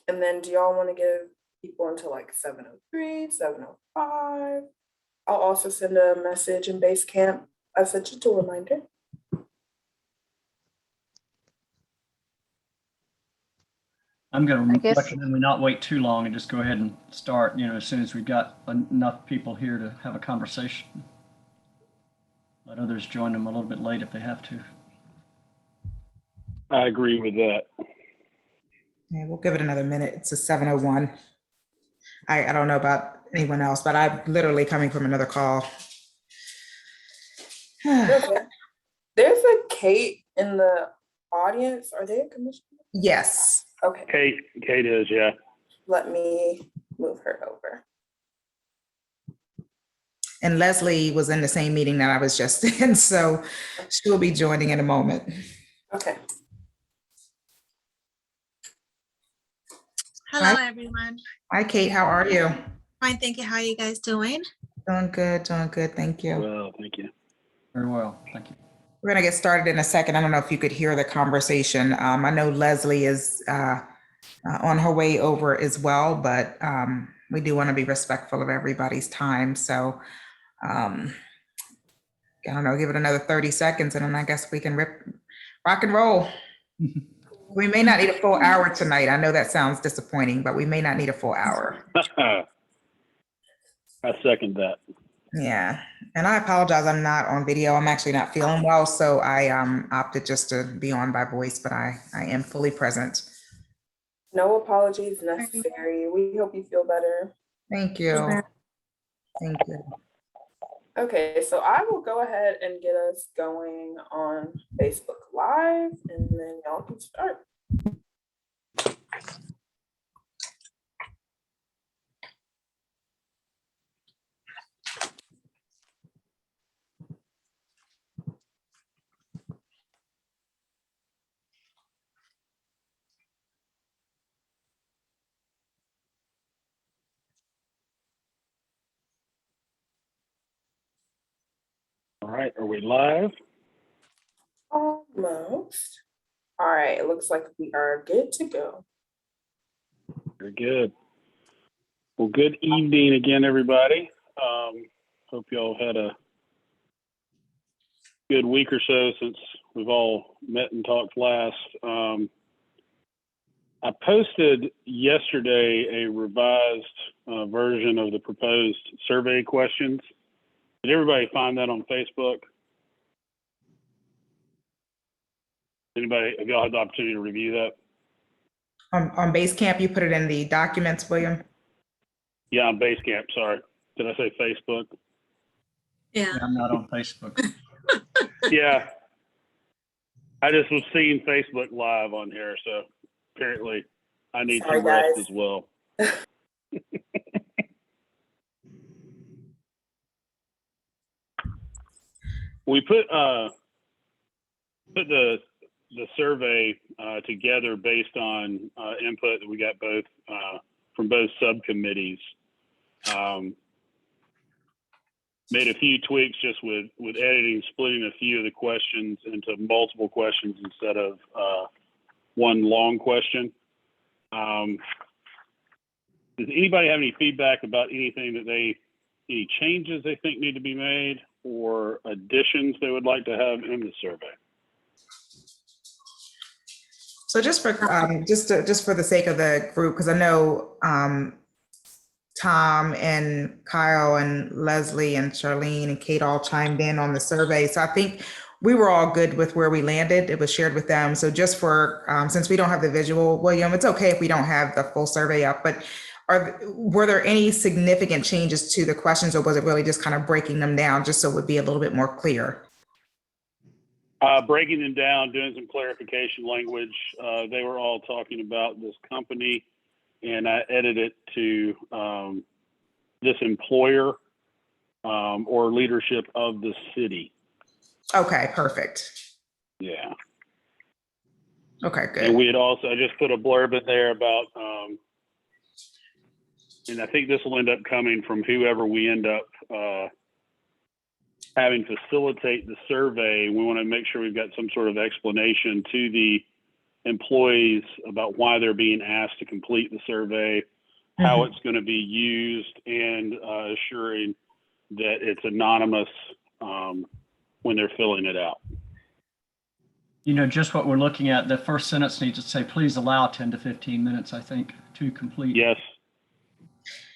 And then do y'all want to give people until like 7:03, 7:05? I'll also send a message in Basecamp as a gentle reminder. I'm going to recommend we not wait too long and just go ahead and start, as soon as we've got enough people here to have a conversation. Let others join them a little bit late if they have to. I agree with that. Yeah, we'll give it another minute. It's a 7:01. I don't know about anyone else, but I'm literally coming from another call. Okay. There's a Kate in the audience. Are they a commissioner? Yes. Okay. Kate is, yeah. Let me move her over. And Leslie was in the same meeting that I was just in, so she'll be joining in a moment. Okay. Hello, everyone. Hi, Kate. How are you? Fine, thank you. How are you guys doing? Doing good. Thank you. Well, thank you. Very well. Thank you. We're going to get started in a second. I don't know if you could hear the conversation. I know Leslie is on her way over as well, but we do want to be respectful of everybody's time. So I don't know, give it another 30 seconds and then I guess we can rock and roll. We may not need a full hour tonight. I know that sounds disappointing, but we may not need a full hour. I second that. Yeah, and I apologize, I'm not on video. I'm actually not feeling well, so I opted just to be on by voice, but I am fully present. No apologies necessary. We hope you feel better. Thank you. Thank you. Okay, so I will go ahead and get us going on Facebook Live, and then y'all can start. All right, are we live? Almost. All right, it looks like we are good to go. Very good. Well, good evening again, everybody. Hope y'all had a good week or so since we've all met and talked last. I posted yesterday a revised version of the proposed survey questions. Did everybody find that on Facebook? Anybody, have y'all had the opportunity to review that? On Basecamp, you put it in the documents, William? Yeah, on Basecamp, sorry. Did I say Facebook? Yeah. I'm not on Facebook. Yeah. I just was seeing Facebook Live on here, so apparently I need Sorry, some rest guys. as well. We put the survey together based on input that we got both from both subcommittees. Made a few tweaks just with editing, splitting a few of the questions into multiple questions instead of one long question. Does anybody have any feedback about anything that any changes they think need to be made or additions they would like to have in the survey? So just for the sake of the group, because I know Tom and Kyle and Leslie and Charlene and Kate all chimed in on the survey. So I think we were all good with where we landed. It was shared with them. So just for, since we don't have the visual, William, it's okay if we don't have the full survey up, but were there any significant changes to the questions, or was it really just kind of breaking them down just so it would be a little bit more clear? Breaking them down, doing some clarification language. They were all talking about this company, and I edited it to this employer or leadership of the city. Okay, perfect. Yeah. Okay, good. And we had also, I just put a blurb in there about, and I think this will end up coming from whoever we end up having facilitate the survey. We want to make sure we've got some sort of explanation to the employees about why they're being asked to complete the survey, how it's going to be used, and assuring that it's anonymous when they're filling it out. You know, just what we're looking at, the first sentence needs to say, please allow 10 to 15 minutes, I think, to complete. Yes.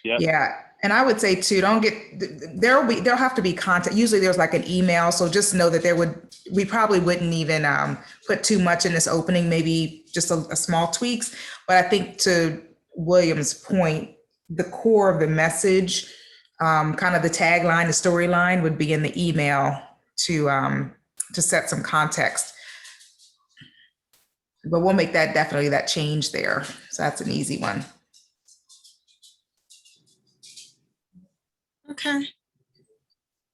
Yep. Yeah. And I would say too, there'll have to be content. Usually there's like an email. So just know that we probably wouldn't even put too much in this opening, maybe just a small tweaks. But I think to William's point, the core of the message, kind of the tagline, the storyline would be in the email to set some context. But we'll make that definitely that change there. So that's an easy one. Okay.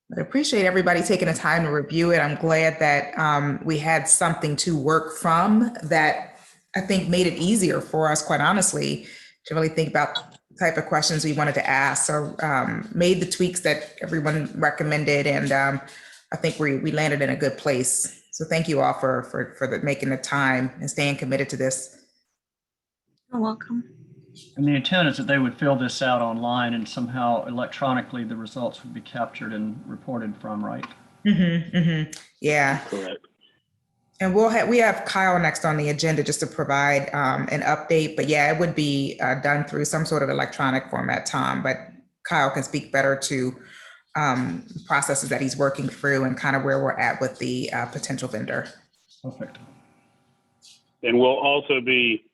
But I appreciate everybody taking the time to review it. I'm glad that we had something to work from that I think made it easier for us, quite honestly, to really think about the type of questions we wanted to ask. So made the tweaks that everyone recommended, and I think we landed in a good place. So thank you all for making the time and staying committed to this. You're welcome. And the intent is that they would fill this out online and somehow electronically the results would be captured and reported from, right? Yeah. Correct. And we have Kyle next on the agenda just to provide an update. But yeah, it would be done through some sort of electronic format, Tom. But Kyle can speak better to processes that he's working through and kind of where we're at with the potential vendor. Perfect. And we'll also be,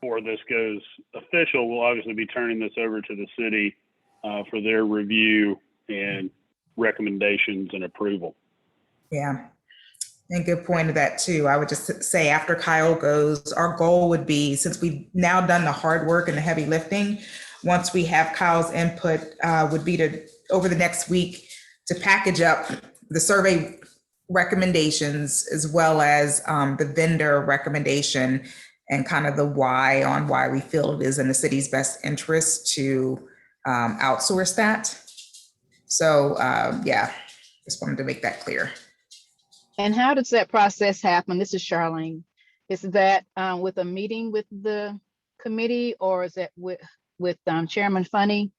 before this goes official, we'll obviously be turning this over to the city for their review and recommendations and approval. Yeah. And good point to that too. I would just say after Kyle goes, our goal would be, since we've now done the hard work and the heavy lifting, once we have Kyle's input, would be to, over the next week, to package up the survey recommendations as well as the vendor recommendation and kind of the why on why we feel it is in the city's best interest to outsource that. So yeah, just wanted to make that clear. And how does that process happen? This is Charlene. Is that with a meeting with the committee, or is that with Chairman Funny?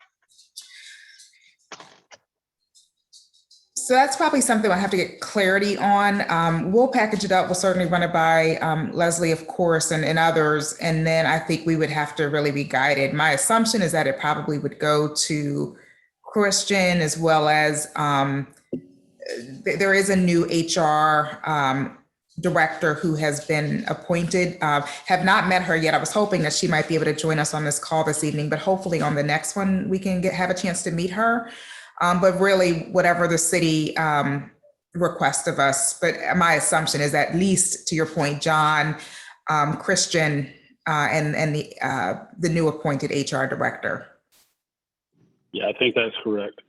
So that's probably something I have to get clarity on. We'll package it up. We'll certainly run it by Leslie, of course, and others. And then I think we would have to really be guided. My assumption is that it probably would go to Christian, as well as there is a new HR director who has been appointed. Have not met her yet. I was hoping that she might be able to join us on this call this evening, but hopefully on the next one we can have a chance to meet her. But really, whatever the city requests of us. But my assumption is, at least to your point, John, Christian, and the new appointed HR director. Yeah, I think that's correct.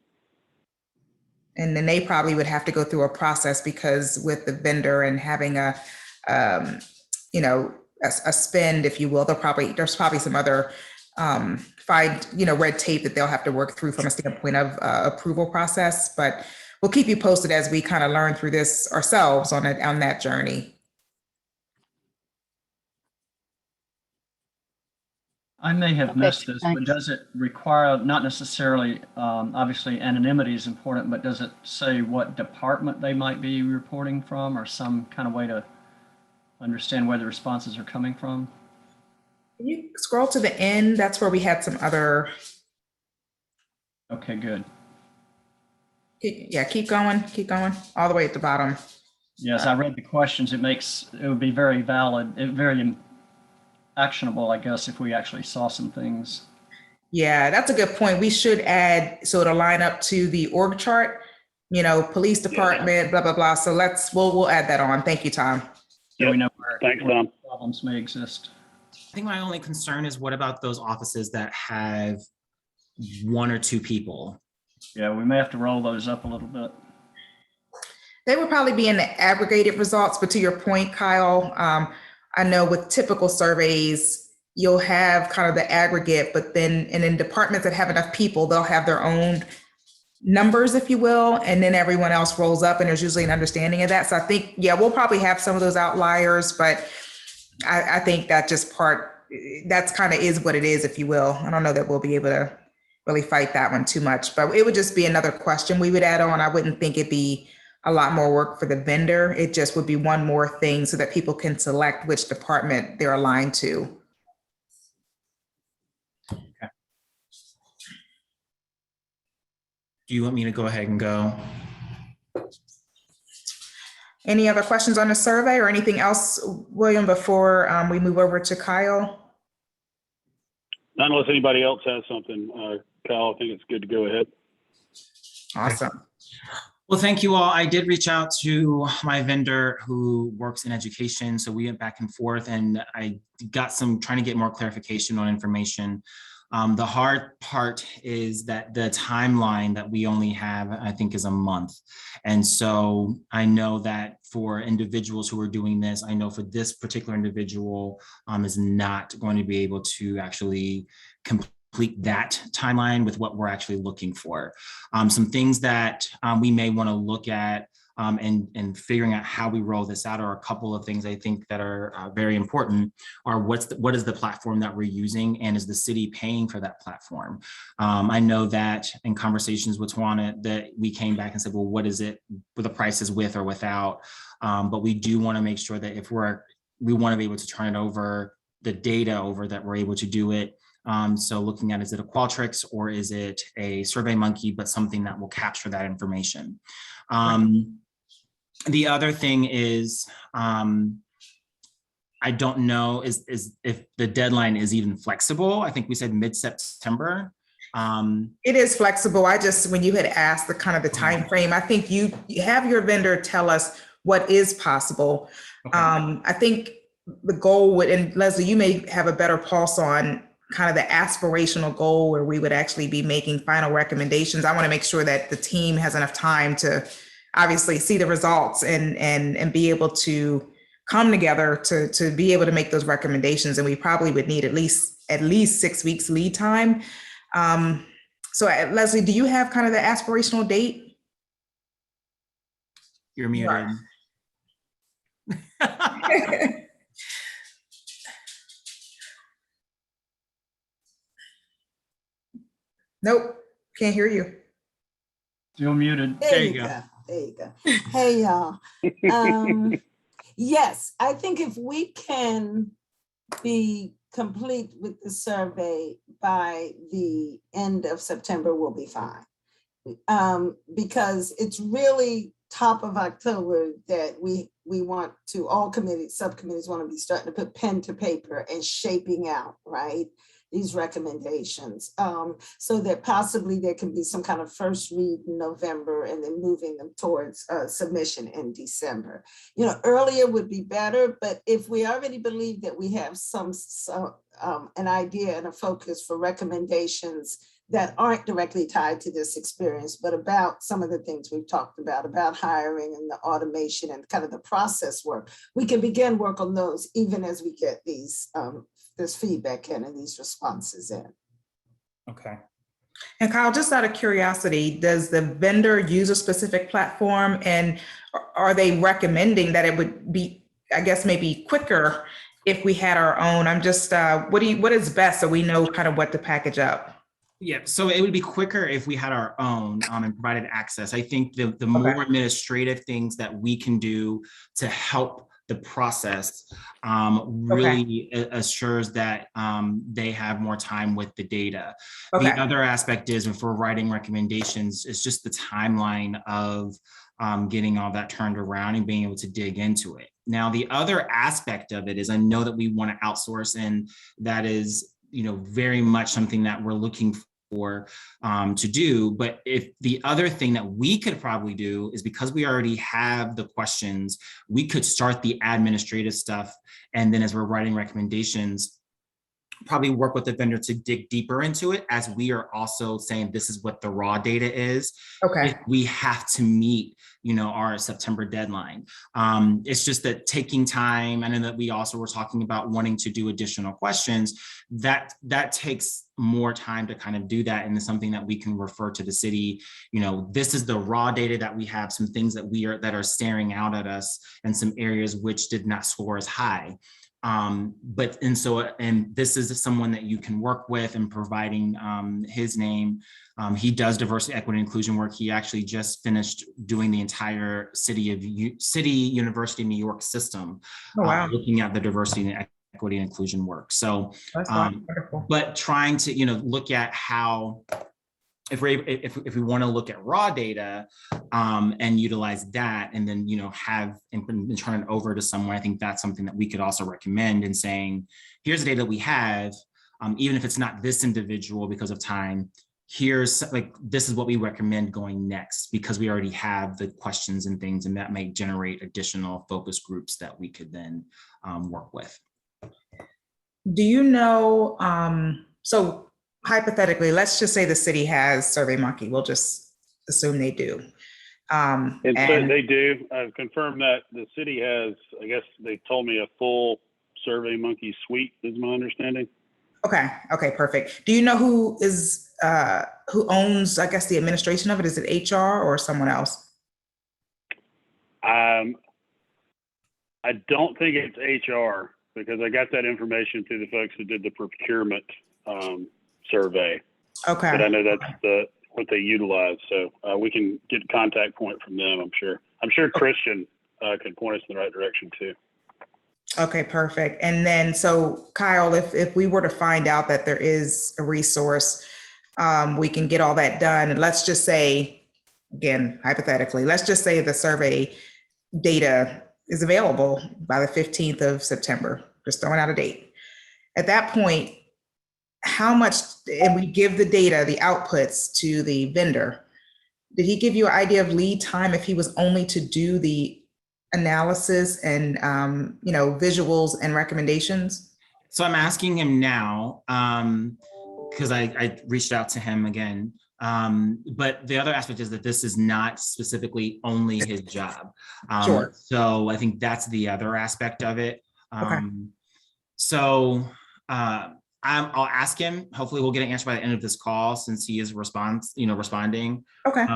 And then they probably would have to go through a process, because with the vendor and having a spend, if you will, there's probably some other red tape that they'll have to work through from a standpoint of approval process. But we'll keep you posted as we kind of learn through this ourselves on that journey. I may have missed this, but does it require, not necessarily, obviously anonymity is important, but does it say what department they might be reporting from, or some kind of way to understand where the responses are coming from? Can you scroll to the end? That's where we had some other. Okay, good. Yeah, keep going, all the way at the bottom. Yes, I read the questions. It would be very valid, very actionable, I guess, if we actually saw some things. Yeah, that's a good point. We should add, so it'll line up to the org chart, police department, blah, blah, blah. So we'll add that on. Thank you, Tom. So we know where Thanks, Tom. Problems may exist. I think my only concern is, what about those offices that have one or two people? Yeah, we may have to roll those up a little bit. They would probably be in the aggregated results, but to your point, Kyle, I know with typical surveys, you'll have kind of the aggregate, but then, and in departments that have enough people, they'll have their own numbers, if you will, and then everyone else rolls up, and there's usually an understanding of that. So I think, yeah, we'll probably have some of those outliers, but I think that just that's kind of is what it is, if you will. I don't know that we'll be able to really fight that one too much, but it would just be another question we would add on. I wouldn't think it'd be a lot more work for the vendor. It just would be one more thing so that people can select which department they're aligned to. Okay. Do you want me to go ahead and go? Any other questions on the survey or anything else, William, before we move over to Kyle? Not unless anybody else has something. Kyle, I think it's good to go ahead. Awesome. Well, thank you all. I did reach out to my vendor who works in education. So we went back and forth and I got trying to get more clarification on information. The hard part is that the timeline that we only have, I think, is a month. And so I know that for individuals who are doing this, I know for this particular individual is not going to be able to actually complete that timeline with what we're actually looking for. Some things that we may want to look at and figuring out how we roll this out are a couple of things I think that are very important are what is the platform that we're using and is the city paying for that platform? I know that in conversations with Tawana that we came back and said, well, what is it for the prices with or without? But we do want to make sure that if we want to be able to turn it over, the data over that we're able to do it. So looking at, is it a Qualtrics or is it a SurveyMonkey, but something that will capture that information. The other thing is, I don't know is if the deadline is even flexible. I think we said mid-September. It is flexible. When you had asked the kind of the time frame, I think you have your vendor tell us what is possible. Okay. I think the goal would, and Leslie, you may have a better pulse on kind of the aspirational goal where we would actually be making final recommendations. I want to make sure that the team has enough time to obviously see the results and be able to come together to be able to make those recommendations. And we probably would need at least 6 weeks lead time. So Leslie, do you have kind of the aspirational date? You're muted. Nope, can't hear you. Still muted. There you go. There you go. Hey, y'all. Yes, I think if we can be complete with the survey by the end of September, we'll be fine. Because it's really top of October that we want to, all committees, subcommittees want to be starting to put pen to paper and shaping out, right? These recommendations, so that possibly there can be some kind of first read in November and then moving them towards submission in December. You know, earlier would be better, but if we already believe that we have an idea and a focus for recommendations that aren't directly tied to this experience, but about some of the things we've talked about hiring and the automation and kind of the process work, we can begin work on those even as we get these this feedback in and these responses in. Okay. And Kyle, just out of curiosity, does the vendor use a specific platform, and are they recommending that it would be, I guess, maybe quicker if we had our own? I'm just, what is best so we know kind of what to package up? Yeah, so it would be quicker if we had our own and provided access. I think the more administrative things that we can do to help the process really assures that they have more time with the data. The other aspect is, if we're writing recommendations, it's just the timeline of getting all that turned around and being able to dig into it. Now, the other aspect of it is, I know that we want to outsource, and that is, you know, very much something that we're looking for to do. But if the other thing that we could probably do is, because we already have the questions, we could start the administrative stuff. And then as we're writing recommendations, probably work with the vendor to dig deeper into it, as we are also saying, this is what the raw data is. If we have to meet, you know, our September deadline. It's just that taking time, and then that we also were talking about wanting to do additional questions, that takes more time to kind of do that. And it's something that we can refer to the city, you know, this is the raw data that we have, some things that are staring out at us, and some areas which did not score as high. And this is someone that you can work with in providing his name. He does diversity, equity, and inclusion work. He actually just finished doing the entire City University of New York system, Oh, wow. looking at the diversity and equity and inclusion work. So, That's wonderful. but trying to, look at how, if we want to look at raw data and utilize that, and then have and turn it over to someone, I think that's something that we could also recommend in saying, here's the data we have, even if it's not this individual because of time. Here's this is what we recommend going next, because we already have the questions and things, and that may generate additional focus groups that we could then work with. Do you know? So hypothetically, let's just say the city has SurveyMonkey. We'll just assume they do. And so they do. I've confirmed that the city has, I guess they told me, a full SurveyMonkey suite is my understanding. Okay, perfect. Do you know who owns, I guess, the administration of it? Is it HR or someone else? I don't think it's HR, because I got that information through the folks who did the procurement survey. Okay. But I know that's what they utilize. So we can get a contact point from them, I'm sure. I'm sure Christian can point us in the right direction too. Okay, perfect. And then, so Kyle, if we were to find out that there is a resource, we can get all that done. And let's just say, again, hypothetically, let's just say the survey data is available by the 15th of September, just throwing out a date. At that point, how much, and we give the data, the outputs to the vendor, did he give you an idea of lead time if he was only to do the analysis and visuals and recommendations? So I'm asking him now, because I reached out to him again. But the other aspect is that this is not specifically only his job. Sure. So I think that's the other aspect of it. Okay. I'll ask him. Hopefully we'll get an answer by the end of this call, since he is responding. Okay.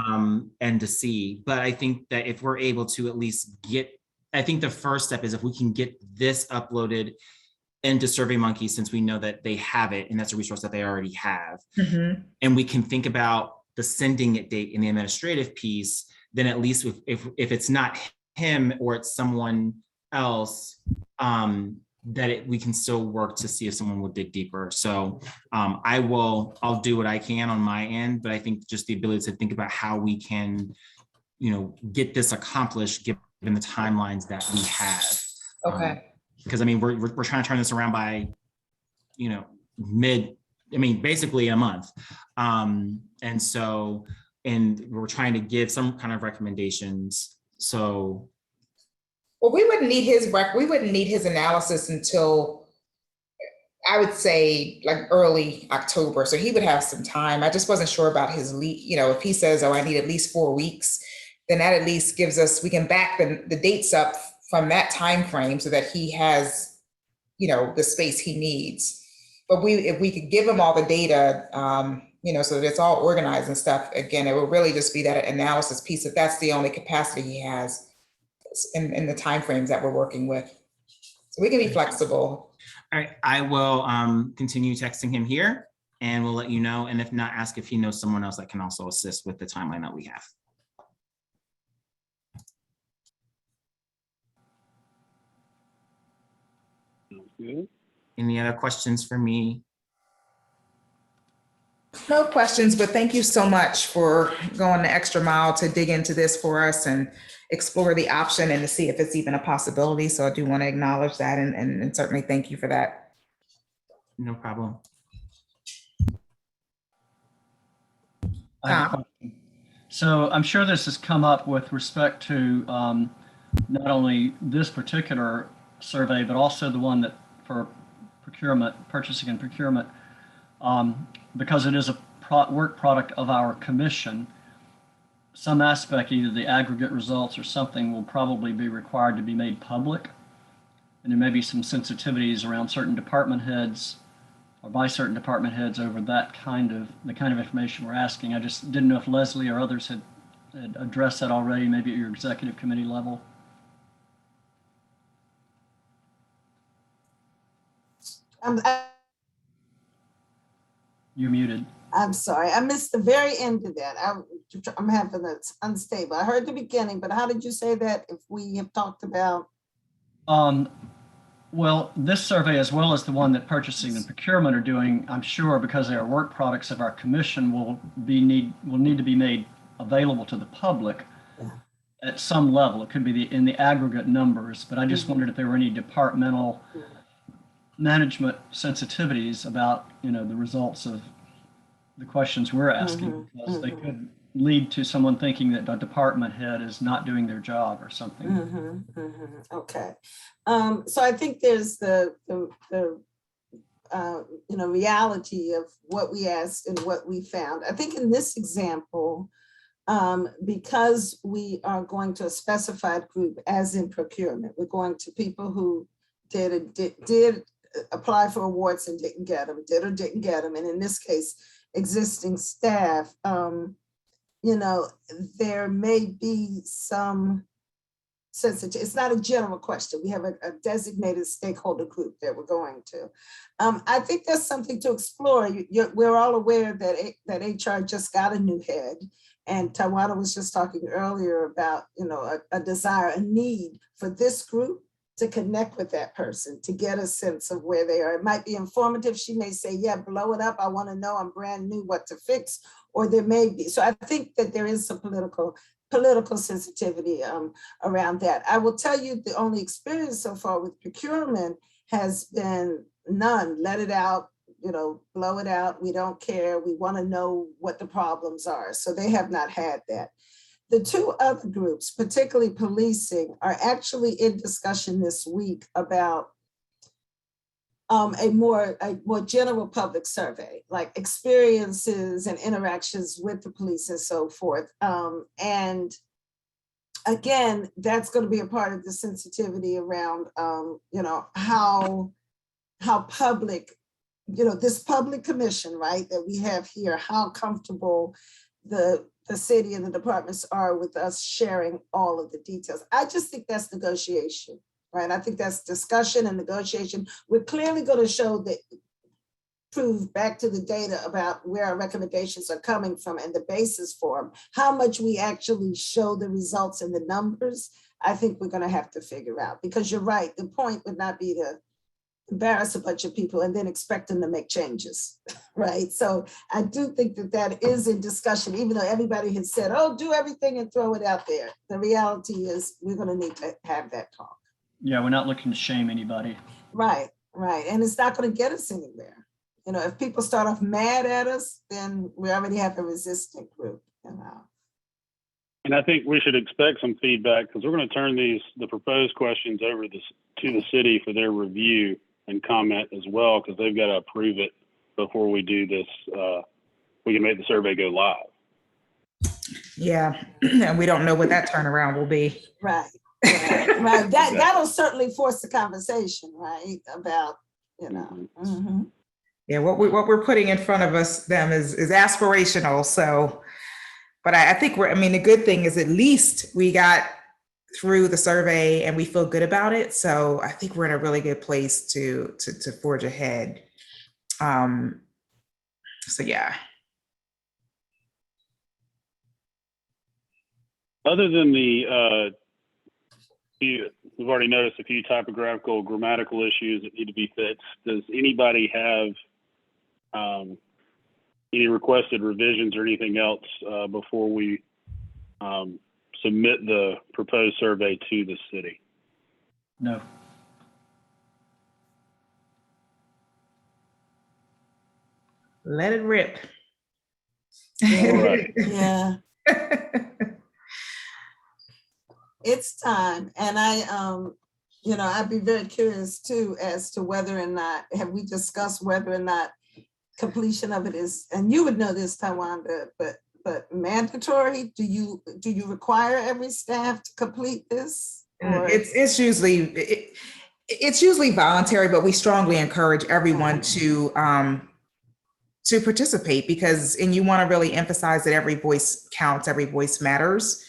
And to see. But I think that if we're able to at least I think the first step is if we can get this uploaded into SurveyMonkey, since we know that they have it and that's a resource that they already have. Mm-hmm. And we can think about the sending it date in the administrative piece, then at least if it's not him or it's someone else, we can still work to see if someone will dig deeper. So I'll do what I can on my end, but I think just the ability to think about how we can, get this accomplished given the timelines that we have. Okay. Because we're trying to turn this around by, basically a month. And we're trying to give some kind of recommendations. So. Well, we wouldn't need his analysis until, I would say, like early October. So he would have some time. I just wasn't sure about his lead. If he says, I need at least 4 weeks, then that at least gives us, we can back the dates up from that time frame so that he has, the space he needs. But if we could give him all the data, so that it's all organized and stuff, again, it would really just be that analysis piece, if that's the only capacity he has in the timeframes that we're working with. So we can be flexible. All right, I will continue texting him here, and we'll let you know. And if not, ask if he knows someone else that can also assist with the timeline that we have. Good. Any other questions for me? No questions, but thank you so much for going the extra mile to dig into this for us and explore the option and to see if it's even a possibility. So I do want to acknowledge that and certainly thank you for that. No problem. So I'm sure this has come up with respect to not only this particular survey, but also the one that for purchasing and procurement, because it is a work product of our commission. Some aspect, either the aggregate results or something, will probably be required to be made public. And there may be some sensitivities around certain department heads or by certain department heads over the kind of information we're asking. I just didn't know if Leslie or others had addressed that already, maybe at your executive committee level. You're muted. I'm sorry, I missed the very end of that. I'm having it unstable. I heard the beginning, but how did you say that if we have talked about? Well, this survey, as well as the one that purchasing and procurement are doing, I'm sure because they are work products of our commission, will need to be made available to the public at some level. It could be in the aggregate numbers, but I just wondered if there were any departmental management sensitivities about, the results of the questions we're asking, because they could lead to someone thinking that the department head is not doing their job or something. Okay. So I think there's the reality of what we asked and what we found. I think in this example, because we are going to a specified group, as in procurement, we're going to people who did apply for awards and didn't get them, did or didn't get them. And in this case, existing staff, there may be some sensitive, it's not a general question. We have a designated stakeholder group that we're going to. I think there's something to explore. We're all aware that HR just got a new head. And Tawana was just talking earlier about, a desire, a need for this group to connect with that person, to get a sense of where they are. It might be informative. She may say, yeah, blow it up. I want to know, I'm brand new, what to fix. Or there may be. So I think that there is some political sensitivity around that. I will tell you the only experience so far with procurement has been none. Let it out, blow it out. We don't care. We want to know what the problems are. So they have not had that. The two other groups, particularly policing, are actually in discussion this week about a more general public survey, like experiences and interactions with the police and so forth. And again, that's going to be a part of the sensitivity around, how public, this public commission, right, that we have here, how comfortable the city and the departments are with us sharing all of the details. I just think that's negotiation, right? I think that's discussion and negotiation. We're clearly going to prove back to the data about where our recommendations are coming from and the basis for them. How much we actually show the results in the numbers, I think we're going to have to figure out, because you're right. The point would not be to embarrass a bunch of people and then expect them to make changes, right? So I do think that is in discussion, even though everybody has said, oh, do everything and throw it out there. The reality is we're going to need to have that talk. Yeah, we're not looking to shame anybody. Right. And it's not going to get us anywhere. If people start off mad at us, then we already have a resistant group. And I think we should expect some feedback, because we're going to turn the proposed questions over to the city for their review and comment as well, because they've got to approve it before we do this. We can make the survey go live. Yeah, and we don't know what that turnaround will be. Right. Right. That'll certainly force the conversation, right? About, Yeah, what we're putting in front of them is aspirational. So, but I think the good thing is at least we got through the survey and we feel good about it. So I think we're in a really good place to forge ahead. So yeah. Other than we've already noticed a few typographical, grammatical issues that need to be fixed. Does anybody have any requested revisions or anything else before we submit the proposed survey to the city? No. Let it rip. All right. Yeah. It's time. And I'd be very curious too, as to whether or not, have we discussed whether or not completion of it is, and you would know this, Tawanda, but mandatory? Do you require every staff to complete this? Or? It's usually voluntary, but we strongly encourage everyone to participate, and you want to really emphasize that every voice counts, every voice matters.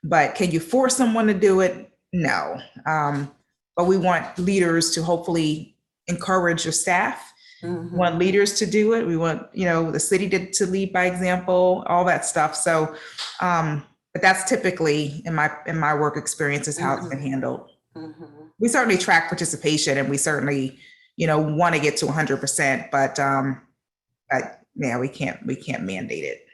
But can you force someone to do it? No. But we want leaders to hopefully encourage your staff. We Mhm. want leaders to do it. We want, the city to lead by example, all that stuff. So, but that's typically in my work experience is how it's been handled. Mhm. We certainly track participation and we certainly, want to get to 100%, but yeah, we can't mandate it.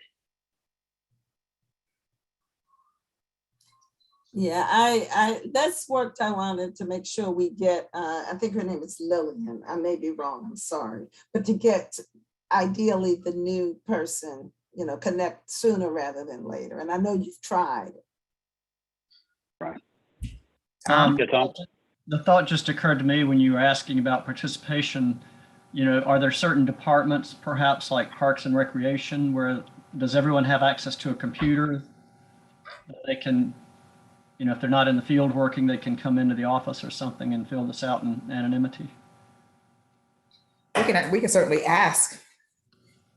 Yeah, I that's work I wanted to make sure we get, I think her name is Lillian, I may be wrong, I'm sorry, but to get ideally the new person, connect sooner rather than later. And I know you've tried. Right. Tom? Yeah, Tom? The thought just occurred to me when you were asking about participation. Are there certain departments, perhaps like Parks and Recreation, where does everyone have access to a computer that they can, if they're not in the field working, they can come into the office or something and fill this out in anonymity? We can certainly ask.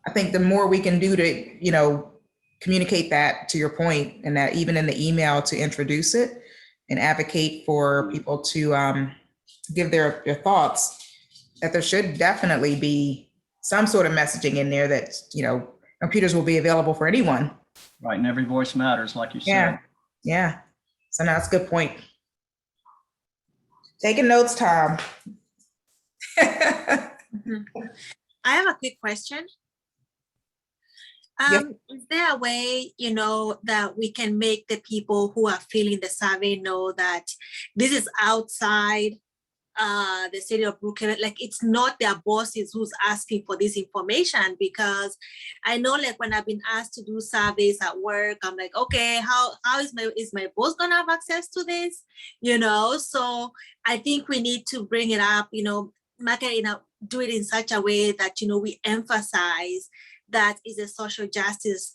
I think the more we can do to, communicate that, to your point, and that even in the email to introduce it and advocate for people to give their thoughts, that there should definitely be some sort of messaging in there that, computers will be available for anyone. Right, and every voice matters, like you said. Yeah. So now that's a good point. Taking notes, Tom. Mhm. I have a quick question. Yes. Is there a way, that we can make the people who are filling the survey know that this is outside the city of Brookhaven? Like, it's not their bosses who's asking for this information, because I know, like, when I've been asked to do surveys at work, I'm like, okay, how is my boss gonna have access to this? So I think we need to bring it up, market it, do it in such a way that, we emphasize that is a social justice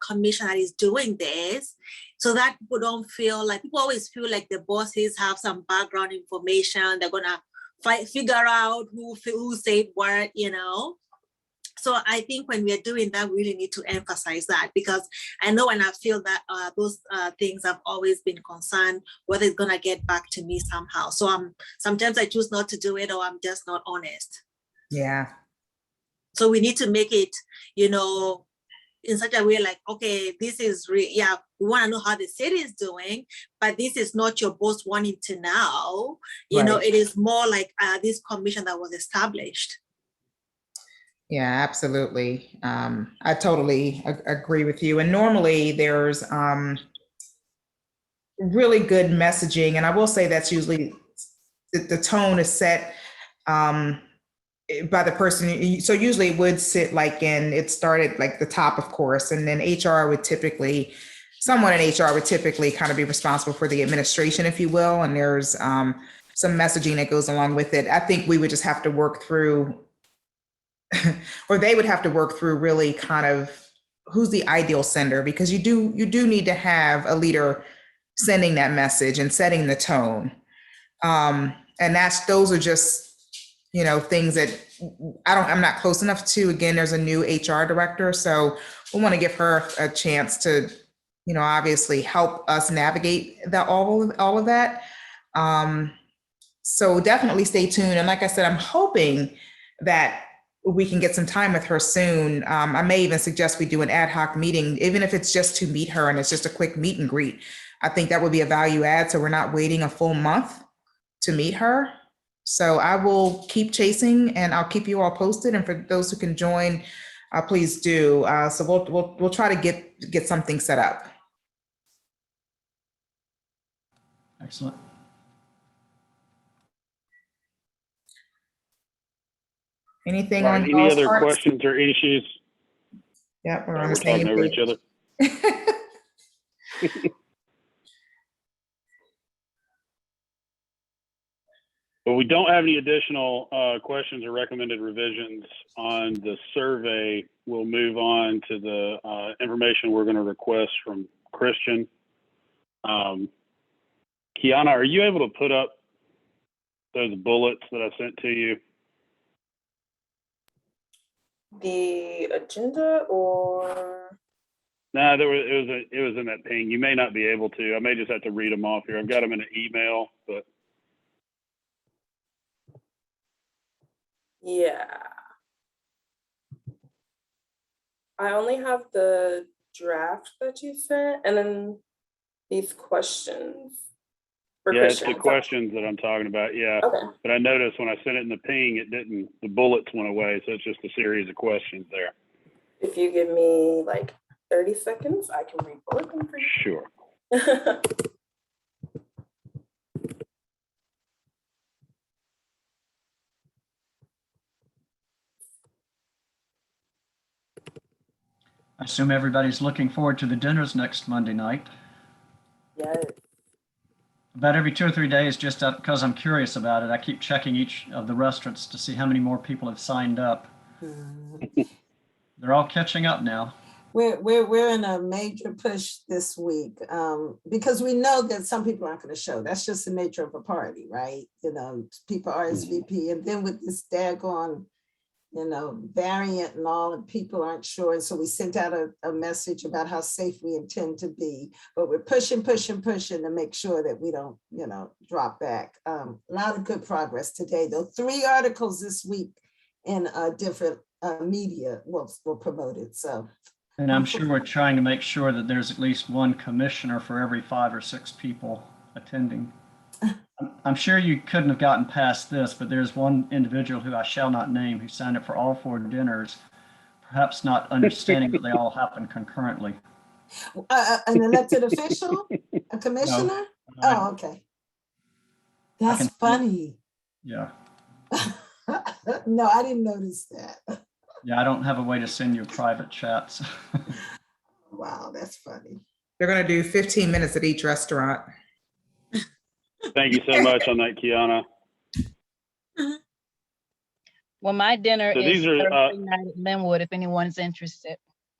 commission that is doing this, so that people always feel like the bosses have some background information. They're gonna figure out who said what, So I think when we're doing that, we really need to emphasize that, because I know, and I feel that those things have always been concerned, whether it's gonna get back to me somehow. So sometimes I choose not to do it, or I'm just not honest. Yeah. So we need to make it, in such a way like, okay, this is we want to know how the city is doing, but this is not your boss wanting to know. Right. It is more like this commission that was established. Yeah, absolutely. I totally agree with you. And normally there's really good messaging. And I will say that's usually the tone is set by the person. So usually it would sit it started like the top, of course, and then someone in HR would typically kind of be responsible for the administration, if you will. And there's some messaging that goes along with it. I think we would just have to work through, or they would have to work through really kind of who's the ideal sender, because you do need to have a leader sending that message and setting the tone. And those are just, things that I'm not close enough to. Again, there's a new HR director, so we want to give her a chance to, obviously help us navigate all of that. So definitely stay tuned. And like I said, I'm hoping that we can get some time with her soon. I may even suggest we do an ad hoc meeting, even if it's just to meet her and it's just a quick meet and greet. I think that would be a value add, so we're not waiting a full month to meet her. So I will keep chasing and I'll keep you all posted. And for those who can join, please do. So we'll try to get something set up. Excellent. Anything Right, on any y'all's other parts? questions or issues? Yep, we're on We're the same talking over each page. other. But we don't have any additional questions or recommended revisions on the survey. We'll move on to the information we're going to request from Christian. Kiana, are you able to put up those bullets that I sent to you? The agenda, or? No, it was in that ping. You may not be able to. I may just have to read them off here. I've got them in an email, but Yeah. I only have the draft that you sent and then these questions. For Yeah, it's Christian. the questions that I'm talking about. Yeah. Okay. But I noticed when I sent it in the ping, it didn't, the bullets went away. So it's just a series of questions there. If you give me like 30 seconds, I can re-bullet them for you. Sure. I assume everybody's looking forward to the dinners next Monday night. Yes. About every 2 or 3 days, just because I'm curious about it, I keep checking each of the restaurants to see how many more people have signed up. They're all catching up now. We're in a major push this week because we know that some people aren't going to show. That's just the nature of a party, right? You know, people RSVP, and then with this daggone, you know, variant and all, and people aren't sure. And so we sent out a message about how safe we intend to be, but we're pushing to make sure that we don't, you know, drop back. A lot of good progress today, though. 3 articles this week in different media were promoted. So. And I'm sure we're trying to make sure that there's at least one commissioner for every 5 or 6 people attending. I'm sure you couldn't have gotten past this, but there's one individual who I shall not name who signed up for all 4 dinners, perhaps not understanding that they all happen concurrently. An elected official? A commissioner? No, Oh, okay. That's funny. Yeah. No, I didn't notice that. Yeah, I don't have a way to send you private chats. Wow, that's funny. They're going to do 15 minutes at each restaurant. Thank you so much on that, Kiana. Well, my dinner So is these are, Thursday night at Linwood, if anyone's interested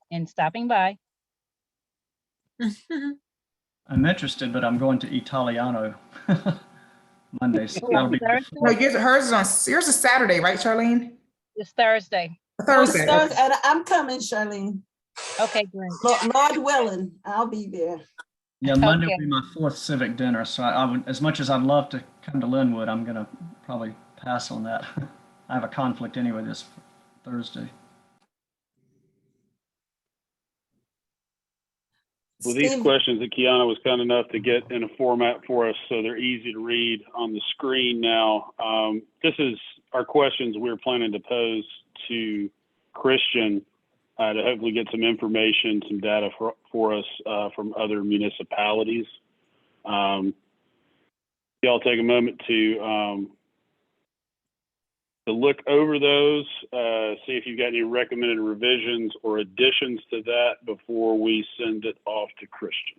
in stopping by. I'm interested, but I'm going to Italiano Monday. So that'll be No, yours is Saturday, right, Charlene? It's Thursday. Thursday. Okay. And I'm coming, Charlene. Okay, great. Lord willing, I'll be there. Yeah, Monday Okay. will be my 4th civic dinner. So I would, as much as I'd love to come to Linwood, I'm going to probably pass on that. I have a conflict anyway this Thursday. Well, these questions that Kiana was kind enough to get in a format for us, so they're easy to read on the screen now. This is our questions we're planning to pose to Christian to hopefully get some information, some data for us from other municipalities. Y'all take a moment to look over those, see if you've got any recommended revisions or additions to that before we send it off to Christian.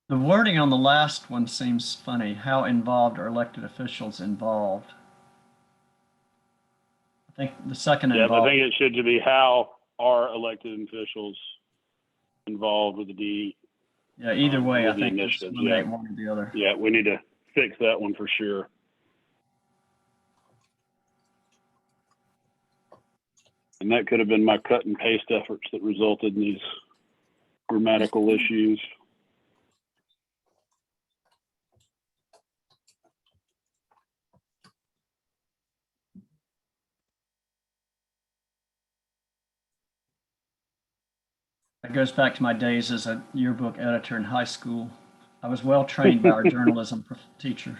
The wording on the last one seems funny. How involved are elected officials involved? I think the second involved. I think it should be how are elected officials involved with the DE. Yeah, either way, I the think initiatives. just eliminate one or the other. Yeah, we need to fix that one for sure. And that could have been my cut and paste efforts that resulted in these grammatical issues. It goes back to my days as a yearbook editor in high school. I was well trained by our journalism teacher.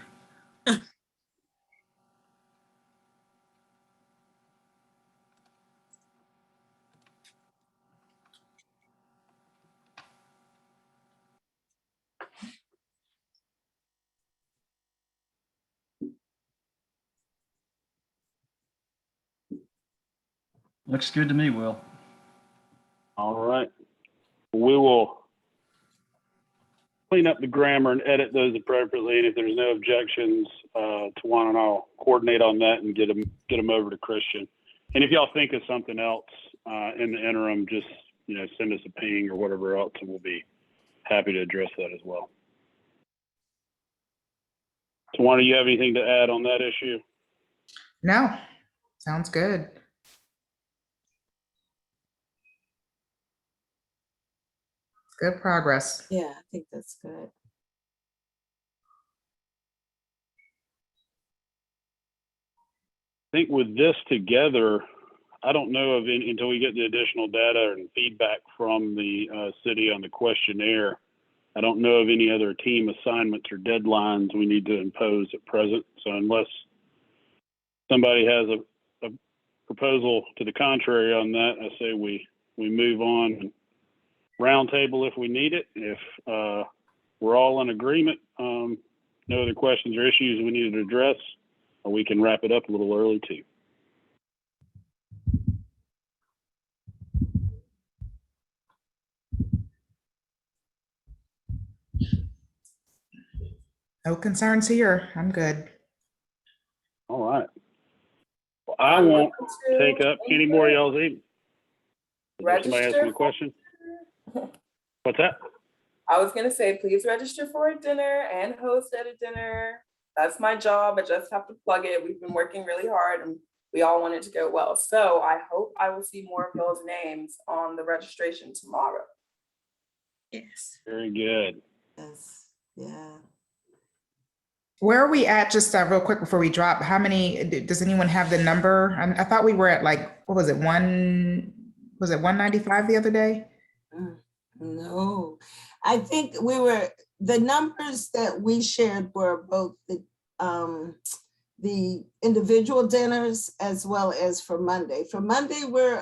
Looks good to me, Will. All right. We will clean up the grammar and edit those appropriately. And if there's no objections, Tawana and I'll coordinate on that and get them over to Christian. And if y'all think of something else in the interim, just send us a ping or whatever else, and we'll be happy to address that as well. Tawana, you have anything to add on that issue? No, sounds good. Good progress. Yeah, I think that's good. I think with this together, I don't know of any, until we get the additional data and feedback from the city on the questionnaire. I don't know of any other team assignments or deadlines we need to impose at present. So unless somebody has a proposal to the contrary on that, I say we move on and roundtable if we need it. If we're all in agreement, no other questions or issues we need to address, we can wrap it up a little early too. No concerns here. I'm good. All right. Well, I won't take up any more of y'all's evening. Somebody ask me a question? What's that? I was gonna say, please register for a dinner and host at a dinner. That's my job. I just have to plug it. We've been working really hard and we all want it to go well. So I hope I will see more of those names on the registration tomorrow. Yes. Very good. Yes, yeah. Where are we at, just real quick before we drop? How many, does anyone have the number? I thought we were at like, what was it, 195 the other day? No, I think the numbers that we shared were both the individual dinners as well as for Monday. For Monday, we're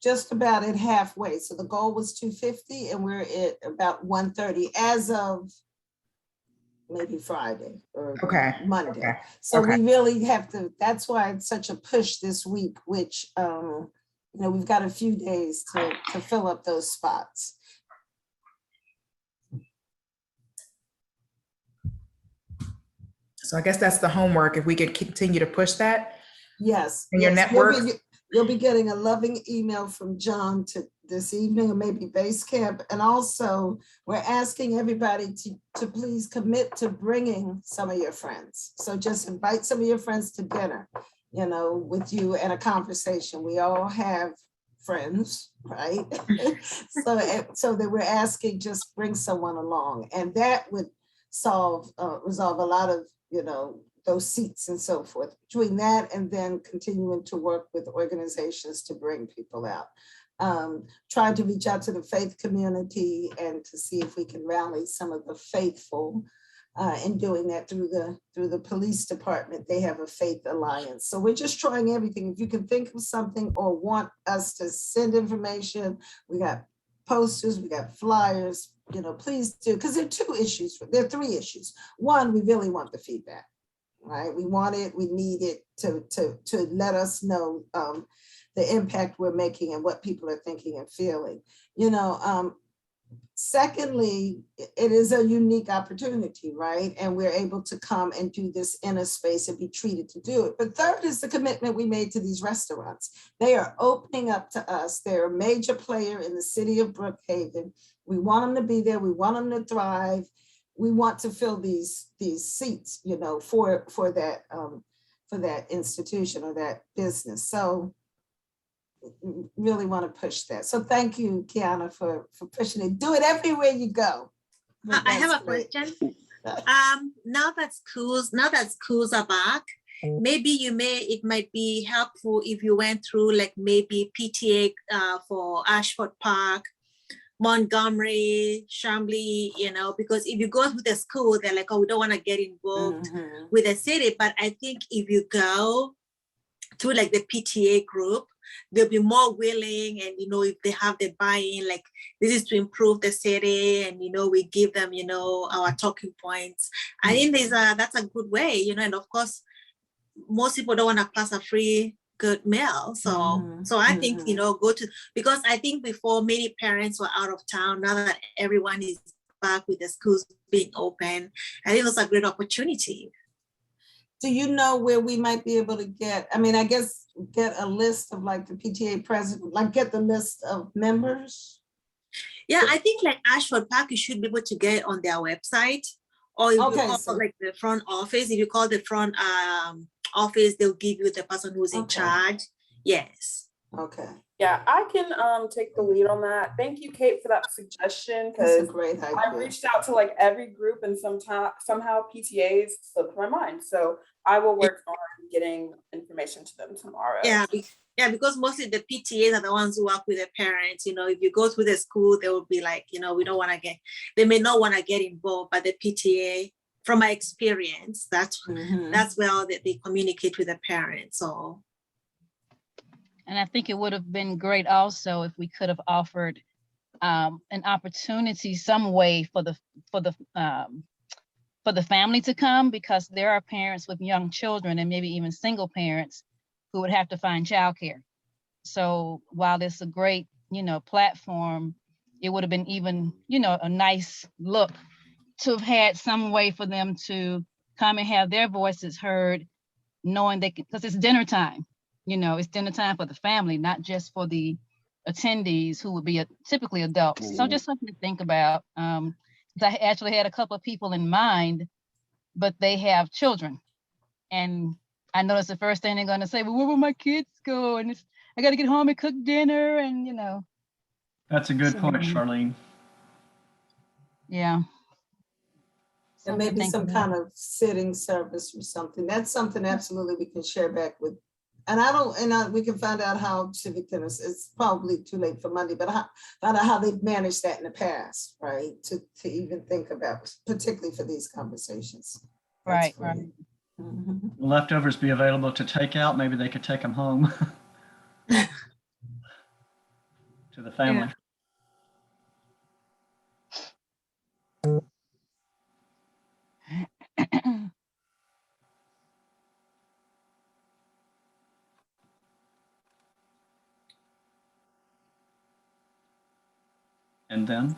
just about at halfway. So the goal was 250 and we're at about 130 as of maybe Friday or Monday. Okay. So we really have to, that's why it's such a push this week, which, we've got a few days to fill up those spots. So I guess that's the homework. If we could continue to push that. Yes. And your network. You'll be getting a loving email from John this evening, or maybe Base Camp. And also we're asking everybody to please commit to bringing some of your friends. So just invite some of your friends to dinner, with you and a conversation. We all have friends, right? so that we're asking, just bring someone along, and that would resolve a lot of, those seats and so forth. Between that and then continuing to work with organizations to bring people out. Trying to reach out to the faith community and to see if we can rally some of the faithful in doing that through the police department. They have a faith alliance. So we're just trying everything. If you can think of something or want us to send information, we got posters, we got flyers, please do, because there are three issues. One, we really want the feedback, right? We want it, we need it to let us know the impact we're making and what people are thinking and feeling. Secondly, it is a unique opportunity, right? And we're able to come and do this in a space and be treated to do it. But third is the commitment we made to these restaurants. They are opening up to us. They're a major player in the city of Brookhaven. We want them to be there. We want them to thrive. We want to fill these seats, for that institution or that business. So really want to push that. So thank you, Kiana, for pushing it. Do it everywhere you go. I have a question. Now that schools are back, maybe it might be helpful if you went through like maybe PTA for Ashford Park, Montgomery, Chambly, because if you go with the school, they're like, oh, we don't want to get involved with the city. But I think if you go through like the PTA group, they'll be more willing, and if they have the buy-in, like this is to improve the city, and we give them our talking points. I think that's a good way, and of course most people don't want to pass a free good meal, so I think go to, because I think before many parents were out of town. Now that everyone is back with the schools being open, I think it's a great opportunity. Do you know where we might be able to get a list of like the PTA president, like get the list of members? Yeah, I think like Ashford Park, you should be able to get on their website, Or if Okay, you call so- like the front office, if you call the front office, they'll give you the person who's in Okay. charge. Yes. Okay, Yeah, I can take the lead on that. Thank you, Kate, for that suggestion, that's a because great I idea. reached out to like every group and somehow PTAs slipped my mind. So I will work on getting information to them tomorrow. Yeah, because mostly the PTAs are the ones who work with the parents. If you go through the school, they will be like, we don't want to they may not want to get involved, but the PTA, from my experience, that's where they communicate with the parents. So. And I think it would have been great also if we could have offered an opportunity some way for the family to come, because there are parents with young children and maybe even single parents who would have to find childcare. So while it's a great, platform, it would have been even, a nice look to have had some way for them to come and have their voices heard, knowing they could, because it's dinner time. It's dinner time for the family, not just for the attendees who would be typically adults. So just something to think about. I actually had a couple of people in mind, but they have children. And I noticed the first thing they're going to say, well, where will my kids go? And I got to get home and cook dinner. And, That's a good point, Charlene. Yeah. And maybe some kind of sitting service or something. That's something absolutely we can share back with. And we can find out how civic dinners, it's probably too late for Monday, but find out how they've managed that in the past, right? To even think about, particularly for these conversations. Right. Will leftovers be available to take out? Maybe they could take them home to the family. And then?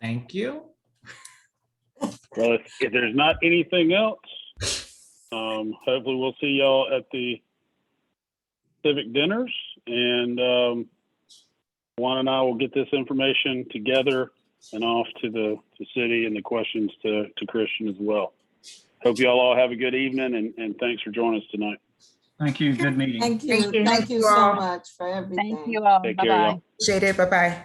Thank you. Well, if there's not anything else, hopefully we'll see y'all at the civic dinners, and Juan and I will get this information together and off to the city, and the questions to Christian as well. Hope y'all all have a good evening, and thanks for joining us tonight. Thank you. Good meeting. Thank you. Thank you so much for everything. Thank you all. Take care, Bye-bye. y'all. Appreciate it. Bye-bye.